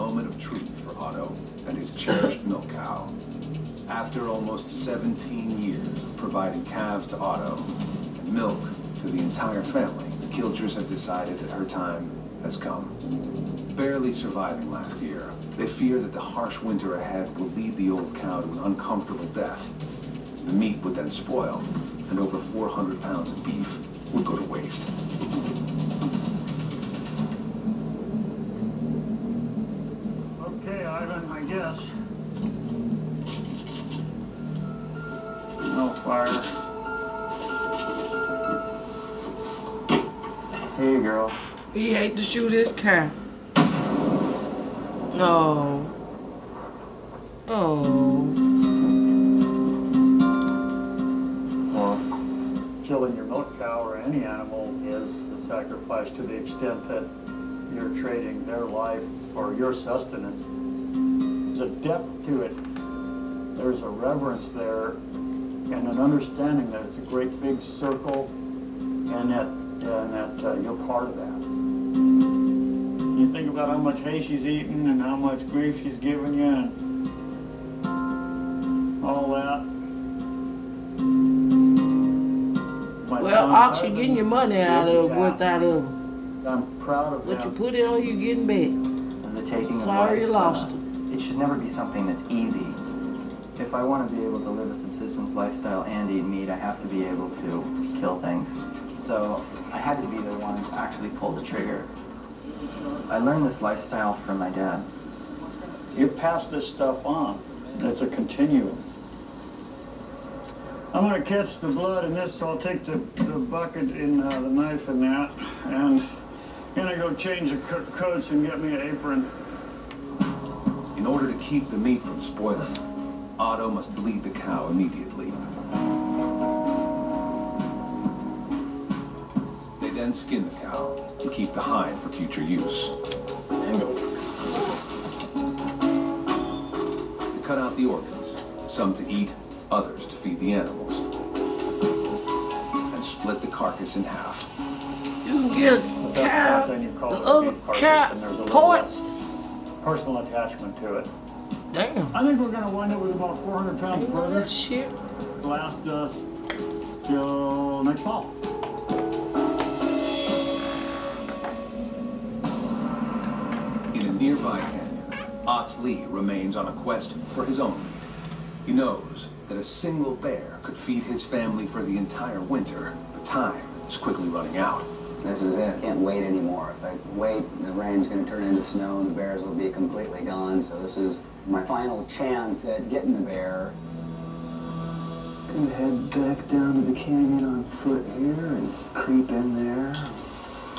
moment of truth for Otto and his cherished milk cow. After almost 17 years of providing calves to Otto and milk to the entire family, the Kilgers have decided that her time has come. Barely surviving last year, they fear that the harsh winter ahead will lead the old cow to an uncomfortable death. The meat would then spoil, and over 400 pounds of beef would go to waste. Okay, Ivan, I guess. No fire. Hey, girl. He hate to shoot his cow. Oh. Oh. Well, killing your milk cow or any animal is a sacrifice to the extent that you're trading their life for your sustenance. There's a depth to it. There's a reverence there and an understanding that it's a great big circle and that you're part of that. You think about how much hay she's eaten and how much grief she's given you and all that. Well, Ox, you're getting your money out of worth out of. I'm proud of What you them. put it on, you getting back. The taking of Sorry life, you lost it. It should never be something that's easy. If I want to be able to live a subsistence lifestyle and eat meat, I have to be able to kill things. So I had to be the one to actually pull the trigger. I learned this lifestyle from my dad. You pass this stuff on. It's a continuum. I'm gonna catch the blood in this, so I'll take the bucket and the knife and that, and gonna go change the coats and get me an apron. In order to keep the meat from spoiling, Otto must bleed the cow immediately. They then skin the cow and keep the hide for future use. They cut out the organs, some to eat, others to feed the animals, and split the carcass in half. You can get a cow, the other cow, parts. Personal attachment to it. Damn. I think we're gonna wind up with about 400 pounds of All brother. that shit. Last us till next fall. In a nearby canyon, Otts Lee remains on a quest for his own meat. He knows that a single bear could feed his family for the entire winter, but time is quickly running out. This is it. I can't wait anymore. If I wait, the rain's going to turn into snow and the bears will be completely gone. So this is my final chance at getting the bear. Gonna head back down to the canyon on foot here and creep in there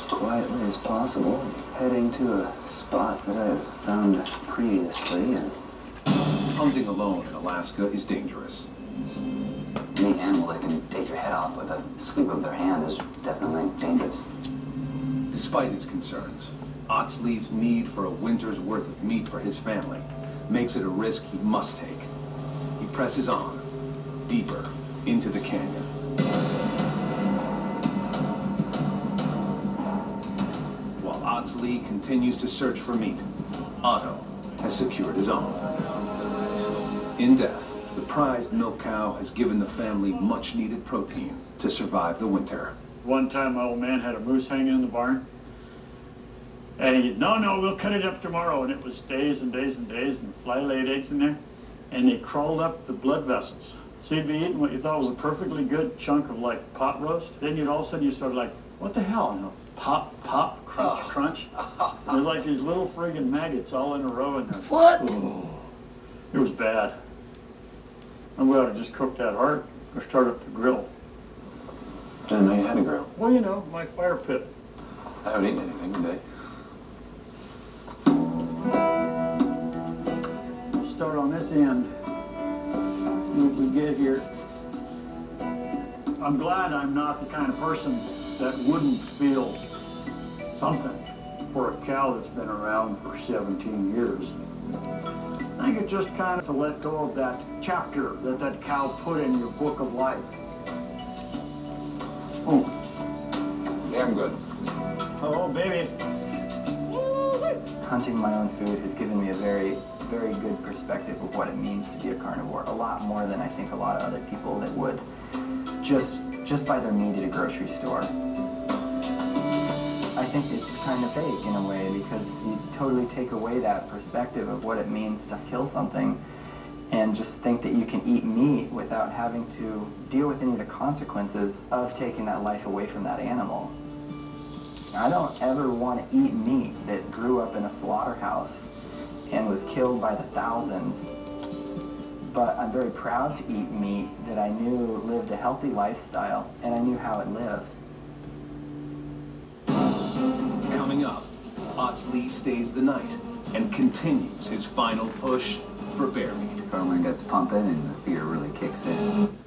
quietly as possible, heading to a spot that I've found previously. And Hunting alone in Alaska is dangerous. Any animal that can take your head off with a sweep of their hand is definitely dangerous. Despite his concerns, Otts Lee's need for a winter's worth of meat for his family makes it a risk he must take. He presses on, deeper into the canyon. While Otts Lee continues to search for meat, Otto has secured his own. In death, the prized milk cow has given the family much-needed protein to survive the winter. One time my old man had a moose hanging in the barn. And he, no, we'll cut it up tomorrow. And it was days and days and days, and fly laid eggs in there. And they crawled up the blood vessels. So you'd be eating what you thought was a perfectly good chunk of like pot roast. Then you'd all of a sudden you started like, what the hell? You know, pop, pop, crunch, crunch. There's like these little friggin' maggots all in a row in there. What? Ooh. It was bad. I'm glad I just cooked that hard or start up the grill. Didn't know you had a grill. Well, you know, my fire pit. I haven't eaten anything today. We'll start on this end. See what we get here. I'm glad I'm not the kind of person that wouldn't feel something for a cow that's been around for 17 years. I think it's just kind of to let go of that chapter that that cow put in your book of life. Oh. Damn good. Oh, baby. hunting my own food has given me a very, very good perspective of what it means to be a carnivore. A lot more than I think a lot of other people that would just buy their meat at a grocery store. I think it's kind of fake in a way because you totally take away that perspective of what it means to kill something and just think that you can eat meat without having to deal with any of the consequences of taking that life away from that animal. I don't ever want to eat meat that grew up in a slaughterhouse and was killed by the thousands. But I'm very proud to eat meat that I knew lived a healthy lifestyle and I knew how it lived. Coming up, Otts Lee stays the night and continues his final push for bear meat. Adrenaline gets pumping and the fear really kicks in.